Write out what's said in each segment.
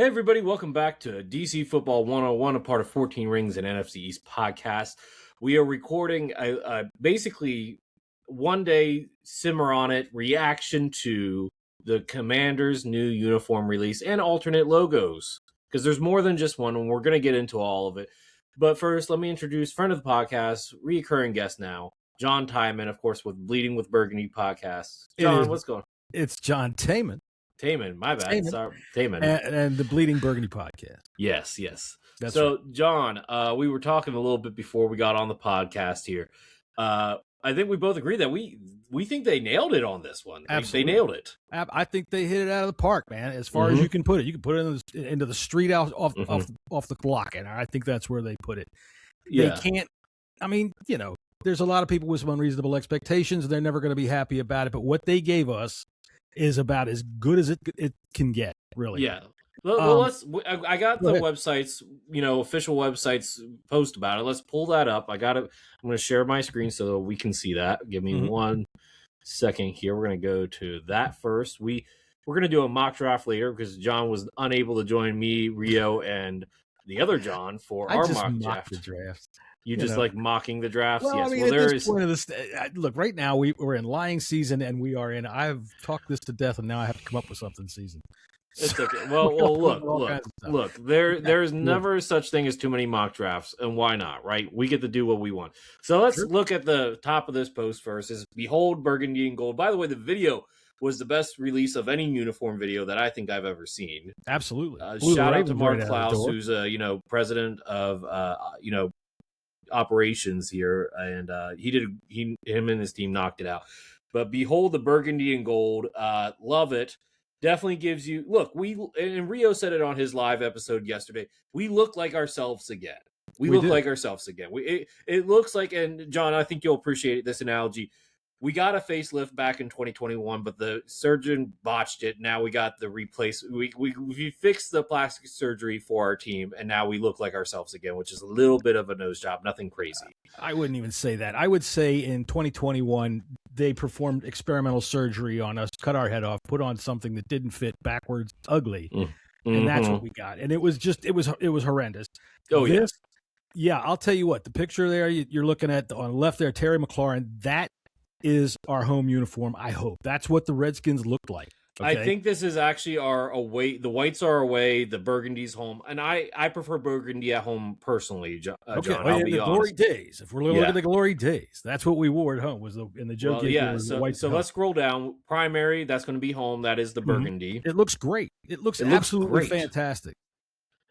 Hey everybody, welcome back to DC Football 101, a part of 14 Rings and NFC East podcast. We are recording a basically one day simmer on it reaction to the Commanders' new uniform release and alternate logos, because there's more than just one, and we're going to get into all of it. But first, let me introduce friend of the podcast, reoccurring guest now, John Tayman, of course, with Bleeding with Burgundy podcast. John, what's going on? It's John Tayman. Tayman, my bad. Tayman. Sorry, Tayman. And the Bleeding Burgundy podcast. Yes. That's so, right. John, we were talking a little bit before we got on the podcast here. I think we both agree that we think they nailed it on this one. Absolutely. They nailed it. I think they hit it out of the park, man. As far as you can put it, into the street out off the block, and I think that's where they put it. Yeah. They can't. I mean, there's a lot of people with some unreasonable expectations, and they're never going to be happy about it. But what they gave us is about as good as it can get, really. Yeah. Well, I got the ahead. websites, official websites post about it. Let's pull that up. I got it. I'm going to share my screen so that we can see that. Give me 1 second here. We're going to go to that first. We're going to do a mock draft later because John was unable to join me, Rio, and the other John for our mock draft. The draft. You just like mocking the drafts? Well, yes. I mean, at this point of this, look, right now we're in lying season, and we are in. I've talked this to death, and now I have to come up with something season. It's okay. Well, look. There's never such thing as too many mock drafts, and why not? Right? We get to do what we want. So let's look at the top of this post first. Is Behold Burgundy and Gold. By the way, the video was the best release of any uniform video that I think I've ever seen. Absolutely. Shout out to Mark Klaus, who's president of operations here, and him and his team knocked it out. But Behold the Burgundy and Gold, love it. Definitely gives you and Rio said it on his live episode yesterday. We look like ourselves again. We look like ourselves again. It looks like, and John, I think you'll appreciate this analogy. We got a facelift back in 2021, but the surgeon botched it. Now we got the replace. We fixed the plastic surgery for our team, and now we look like ourselves again, which is a little bit of a nose job, nothing crazy. I wouldn't even say that. I would say in 2021 they performed experimental surgery on us, cut our head off, put on something that didn't fit, backwards, ugly, and that's what we got. And it was horrendous. Oh yes, yeah. I'll tell you what. The picture there you're looking at on the left there, Terry McLaurin. That is our home uniform. I hope that's what the Redskins looked like. Okay? I think this is actually our away. The whites are away. The burgundy's home, and I prefer burgundy at home personally. John, okay, I'll be the honest. glory days. If we're looking at the glory days, that's what we wore at home. Was in the joke? So let's scroll down. Primary, that's going to be home. That is the burgundy. It looks great. It looks absolutely fantastic.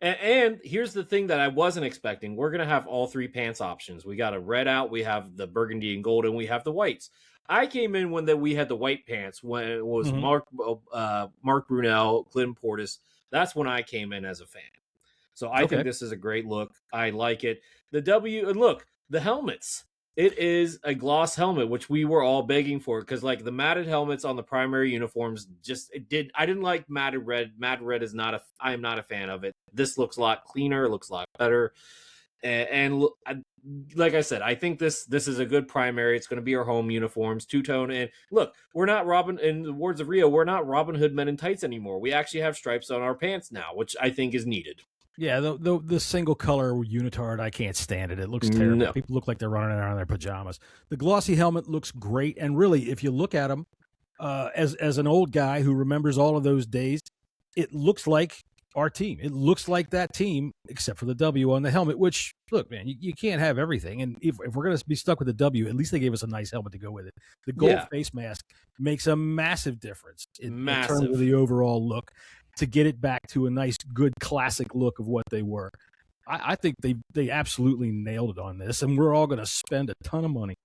And here's the thing that I wasn't expecting. We're going to have all three pants options. We got a red out, we have the burgundy and gold, and we have the whites. I came in when we had the white pants, when it was Mark Brunell, Glenn Portis. That's when I came in as a fan. So I think this is a great look. I like it. The helmets. It is a gloss helmet, which we were all begging for, because like the matted helmets on the primary uniforms, I didn't like matted red. Matted red I am not a fan of it. This looks a lot cleaner. It looks a lot better. And like I said, I think this is a good primary. It's going to be our home uniforms, two-tone. And look, we're not in the words of Rio, we're not Robin Hood men in tights anymore. We actually have stripes on our pants now, which I think is needed. Yeah, the single color unitard, I can't stand it. It looks terrible. No. People look like they're running around in their pajamas. The glossy helmet looks great, and really, if you look at them, as an old guy who remembers all of those days, it looks like our team. It looks like that team, except for the W on the helmet, which, look, man, you can't have everything. And if we're going to be stuck with the W, at least they gave us a nice helmet to go with it. The gold face mask makes a massive difference in terms of the overall look, to get it back to a nice, good, classic look of what they were. I think they absolutely nailed it on this, and we're all going to spend a ton of money.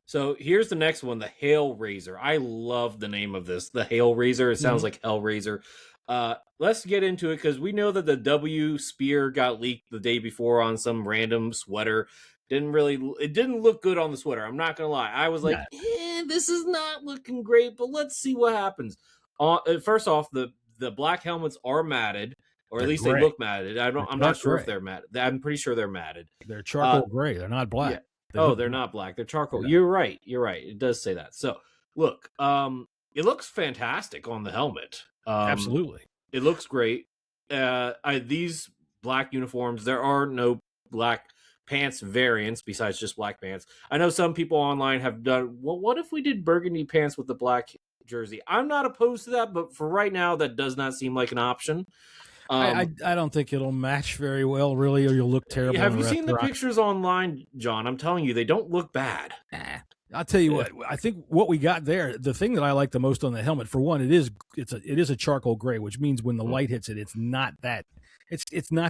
So here's the next one, the Hail Razor. I love the name of this, the Hail Razor. It sounds like Hellraiser. Let's get into it, because we know that the W spear got leaked the day before on some random sweater. It didn't look good on the sweater. I'm not going to lie. I was like, this is not looking great, but let's see what happens. First off, the black helmets are matted, or at least they look matted. I'm not sure if they're matted. I'm pretty sure they're matted. They're charcoal gray. They're not black. Yeah. They're not black. They're charcoal. Yeah. You're right. It does say that. So look, it looks fantastic on the helmet. Absolutely. It looks great. these black uniforms, there are no black pants variants besides just black pants. I know some people online have done, well, what if we did burgundy pants with the black jersey? I'm not opposed to that, but for right now, that does not seem like an option. I don't think it'll match very well, really, or you'll look terrible. Have you seen the pictures online, John? I'm telling you, they don't look bad. I'll tell you what. I think what we got there, the thing that I like the most on the helmet, for one, it is a charcoal gray, which means when the light hits it, it's not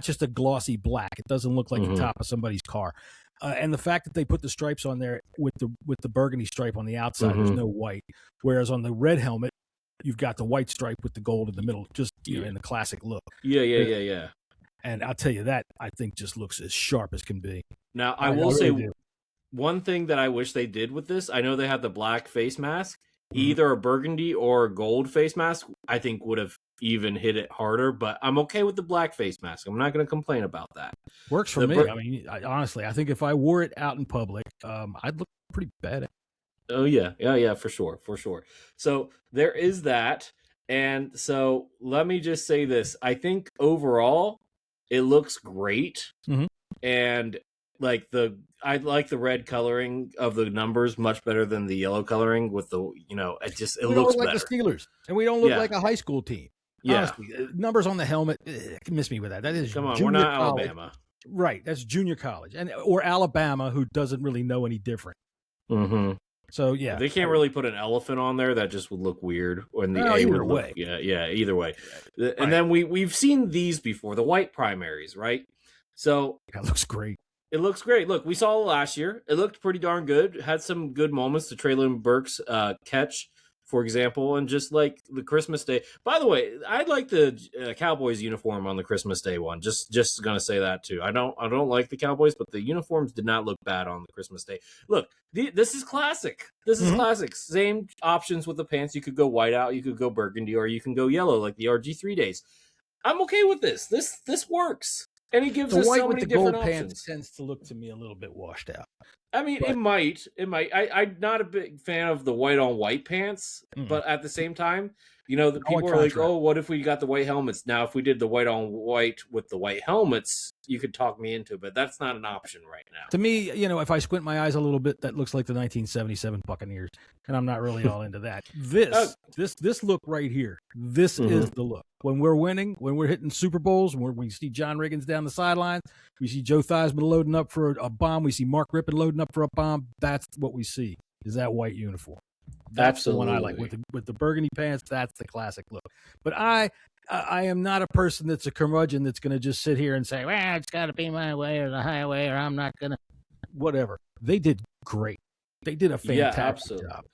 just a glossy black. It doesn't look like the top of somebody's car. And the fact that they put the stripes on there with the burgundy stripe on the outside, there's no white. Whereas on the red helmet, you've got the white stripe with the gold in the middle, just in the classic look. Yeah. And I'll tell you that I think just looks as sharp as can be. Now I will say one thing that I wish they did with this. I know they had the black face mask. Either a burgundy or a gold face mask, I think would have even hit it harder. But I'm okay with the black face mask. I'm not going to complain about that. Works for me. I mean, honestly, I think if I wore it out in public, I'd look pretty bad. Oh yeah, for sure. So there is that, and so let me just say this: I think overall it looks great, and I like the red coloring of the numbers much better than the yellow coloring with the it looks better. We don't look like the Steelers, and we don't look like a high school team. Yeah, honestly, numbers on the helmet, miss me with that. That is come on, we're not college. Alabama, right? That's junior college, or Alabama, who doesn't really know any different. So yeah, they can't really put an elephant on there. That just would look weird. Either way. Either way. And then we've seen these before, the white primaries, right? So that looks great. It looks great. Look, we saw it last year. It looked pretty darn good. Had some good moments. The Traylon Burks catch, for example, and just like the Christmas Day. By the way, I like the Cowboys uniform on the Christmas Day one. Just gonna say that too. I don't like the Cowboys, but the uniforms did not look bad on the Christmas Day. Look, this is classic. This is classic. Same options with the pants. You could go white out, you could go burgundy, or you can go yellow like the RG3 days. I'm okay with this. This works. And he gives us so many different options. The white with the gold pants tends to look to me a little bit washed out. I mean, it might. I'm not a big fan of the white on white pants, but at the same time, the people are like, "Oh, what if we got the white helmets?" Now, if we did the white on white with the white helmets, you could talk me into it, but that's not an option right now. To me, if I squint my eyes a little bit, that looks like the 1977 Buccaneers, and I'm not really all into that. This look right here, this is the look. When we're winning, when we're hitting Super Bowls, when we see John Riggins down the sidelines, we see Joe Theismann loading up for a bomb, we see Mark Rippon loading up for a bomb, that's what we see, is that white uniform. That's Absolutely. The one I like. With the burgundy pants, that's the classic look. But I am not a person that's a curmudgeon that's going to just sit here and say, well, it's got to be my way or the highway, or I'm not going to, whatever. They did great. They did a fantastic job.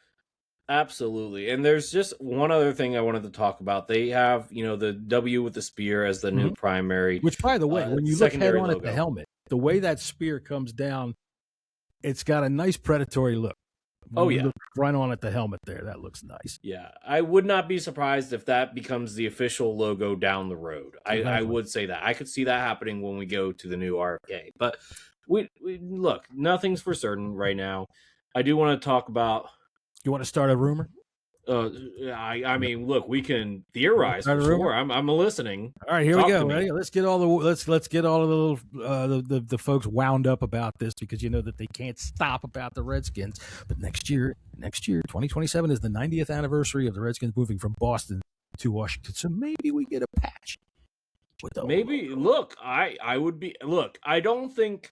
Absolutely. And there's just one other thing I wanted to talk about. They have, the W with the spear as the new primary. Which, by the way, when you look head on at the helmet, the way that spear comes down, it's got a nice predatory look. Look right on at the helmet there. That looks nice. Yeah. I would not be surprised if that becomes the official logo down the road. I would say that. I could see that happening when we go to the new RFK. But we look, nothing's for certain right now. I do want to talk about... You want to start a rumor? I mean, look, we can theorize for sure. I'm listening. All right, here we go. Ready? Let's get all of the folks wound up about this, because that they can't stop about the Redskins. But next year, 2027 is the 90th anniversary of the Redskins moving from Boston to Washington. So maybe we get a patch. Maybe. Look, I would be. Look, I don't think.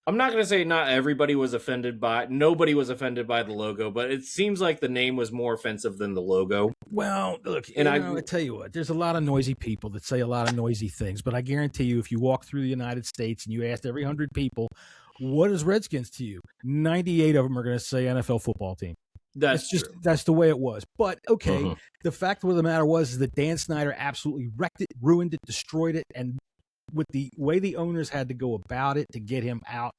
I'm not going to say nobody was offended by the logo, but it seems like the name was more offensive than the logo. Well, look, I tell you what, there's a lot of noisy people that say a lot of noisy things, but I guarantee you, if you walk through the United States and you asked every 100 people, what is Redskins to you? 98 of them are going to say NFL football team. That's the way it was. But okay, the fact of the matter is that Dan Snyder absolutely wrecked it, ruined it, destroyed it, and with the way the owners had to go about it to get him out,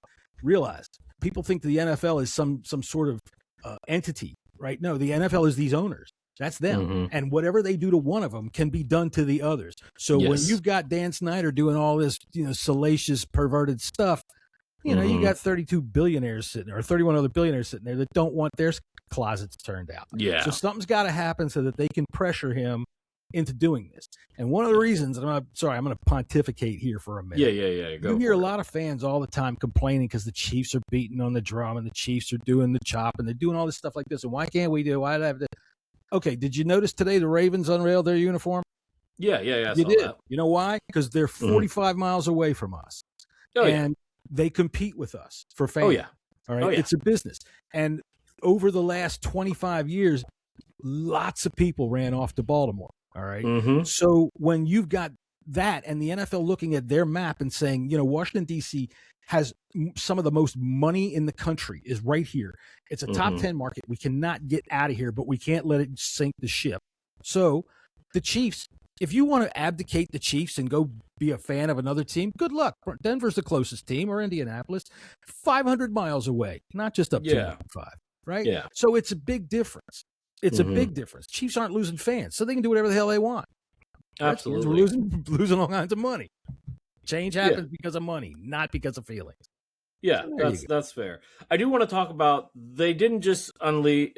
realize people think the NFL is some sort of entity, right? No, the NFL is these owners. That's them. And whatever they do to one of them can be done to the others. So when you've got Dan Snyder doing all this, salacious, perverted stuff, you got 32 billionaires sitting there, or 31 other billionaires sitting there that don't want their closets turned out. Yeah. So something's got to happen so that they can pressure him into doing this. And one of the reasons, I'm going to pontificate here for a minute. Yeah. You hear a lot of fans all the time complaining because the Chiefs are beating on the drum and the Chiefs are doing the chop and they're doing all this stuff like this. And why can't we do? Why do I have to? Okay, did you notice today the Ravens unveiled their uniform? Yeah. You did. That. You know why? Because they're 45 miles away from us. And they compete with us for fans. Oh, yeah. All right. It's a business. And over the last 25 years, lots of people ran off to Baltimore. All right. So when you've got that and the NFL looking at their map and saying, Washington, D.C. has some of the most money in the country is right here. It's a top 10 market. We cannot get out of here, but we can't let it sink the ship. So the Chiefs, if you want to abdicate the Chiefs and go be a fan of another team, good luck. Denver's the closest team, or Indianapolis, 500 miles away, not just up to 5, right? Yeah. So it's a big difference. It's a big difference. Chiefs aren't losing fans, so they can do whatever the hell they want. Absolutely. We're losing all kinds of money. Change happens because of money, not because of feelings. Yeah, so that's fair. I do want to talk about, they didn't just unveil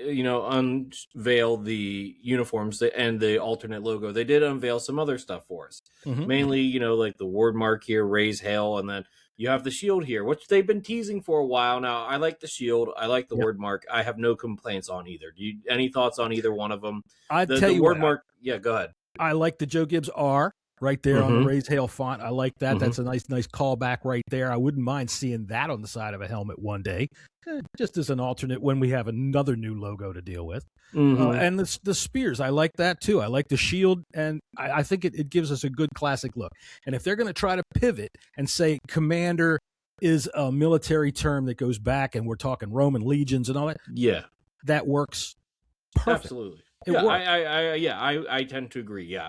the uniforms and the alternate logo. They did unveil some other stuff for us. Mainly, like the word mark here, RaiseHail, and then you have the shield here, which they've been teasing for a while now. I like the shield. I like the word mark. I have no complaints on either. Any thoughts on either one of them? I'd tell you word mark. Yeah, go ahead. I like the Joe Gibbs R right there on the RaiseHail font. I like that. That's a nice callback right there. I wouldn't mind seeing that on the side of a helmet one day, just as an alternate when we have another new logo to deal with. And the spears, I like that too. I like the shield, and I think it gives us a good classic look. And if they're going to try to pivot and say commander is a military term that goes back, and we're talking Roman legions and all that, that works perfect. Absolutely. Works. I tend to agree. Yeah,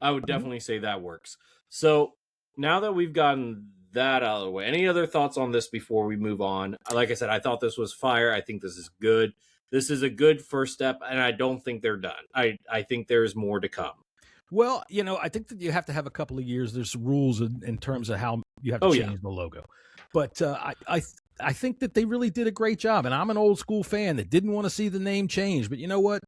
I would definitely say that works. So now that we've gotten that out of the way, any other thoughts on this before we move on? Like I said, I thought this was fire. I think this is good. This is a good first step, and I don't think they're done. I think there's more to come. Well, I think that you have to have a couple of years. There's rules in terms of how you have to change the logo. But I think that they really did a great job. And I'm an old school fan that didn't want to see the name change. But you know what?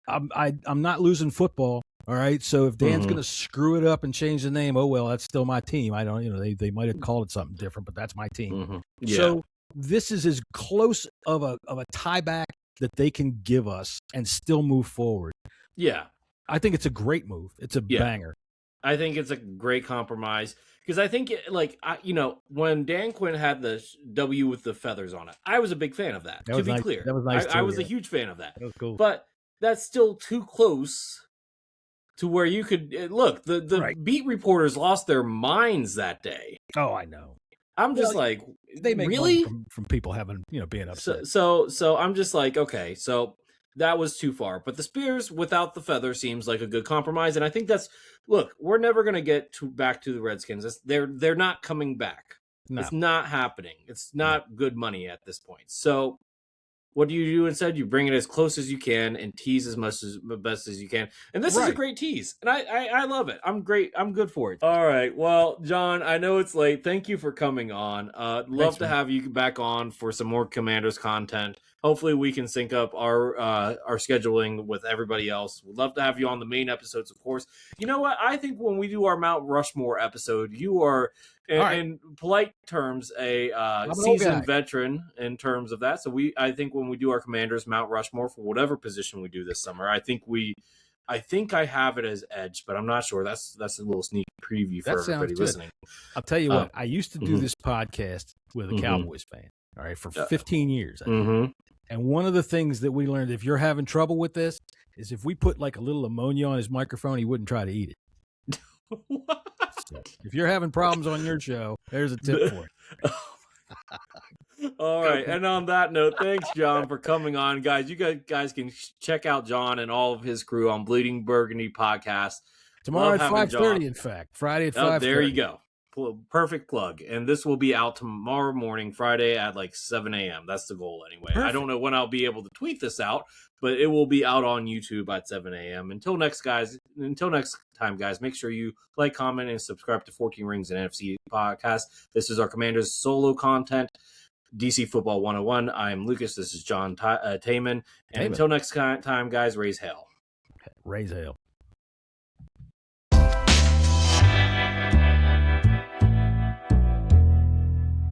I'm not losing football. All right. So if Dan's going to screw it up and change the name, oh, well, that's still my team. I don't, they might have called it something different, but that's my team. So this is as close of a tie back that they can give us and still move forward. Yeah. I think it's a great move. It's a banger. I think it's a great compromise because I think, when Dan Quinn had the W with the feathers on it, I was a big fan of that. To be clear, that was nice. I was a huge fan of that. That was cool. But that's still too close to where you could look. The beat reporters lost their minds that day. Oh, I know. I'm just they make really money from people having being upset. So I'm just like, okay, so that was too far. But the spears without the feather seems like a good compromise, and I think we're never going to get back to the Redskins. They're not coming back. No. It's not happening. It's not good money at this point. So what do you do instead? You bring it as close as you can and tease as best as you can. And this is a great tease. And I love it. I'm great. I'm good for it. All right. Well, John, I know it's late. Thank you for coming on. Love to have you back on for some more Commanders content. Hopefully we can sync up our scheduling with everybody else. We'd love to have you on the main episodes, of course. You know what? I think when we do our Mount Rushmore episode, you are, in polite terms, a seasoned veteran in terms of that. So I think when we do our Commanders Mount Rushmore for whatever position we do this summer, I think I have it as edge, but I'm not sure. That's a little sneak preview for everybody listening. I'll tell you what, I used to do this podcast with a Cowboys fan, all right, for 15 years. And one of the things that we learned, if you're having trouble with this, is if we put like a little ammonia on his microphone, he wouldn't try to eat it. So if you're having problems on your show, there's a tip for it. All right. And on that note, thanks, John, for coming on. Guys, you guys can check out John and all of his crew on Bleeding Burgundy podcast. Tomorrow at 5:30, in fact. Friday at 5:30. There you go. Perfect plug. And this will be out tomorrow morning, Friday at 7 a.m. That's the goal anyway. Perfect. I don't know when I'll be able to tweet this out, but it will be out on YouTube at 7 a.m. Until next time, guys, make sure you like, comment, and subscribe to 14 Rings and NFC podcast. This is our Commanders solo content, DC Football 101. I'm Lucas. This is John Tayman. And until next time, guys, RaiseHail. RaiseHail.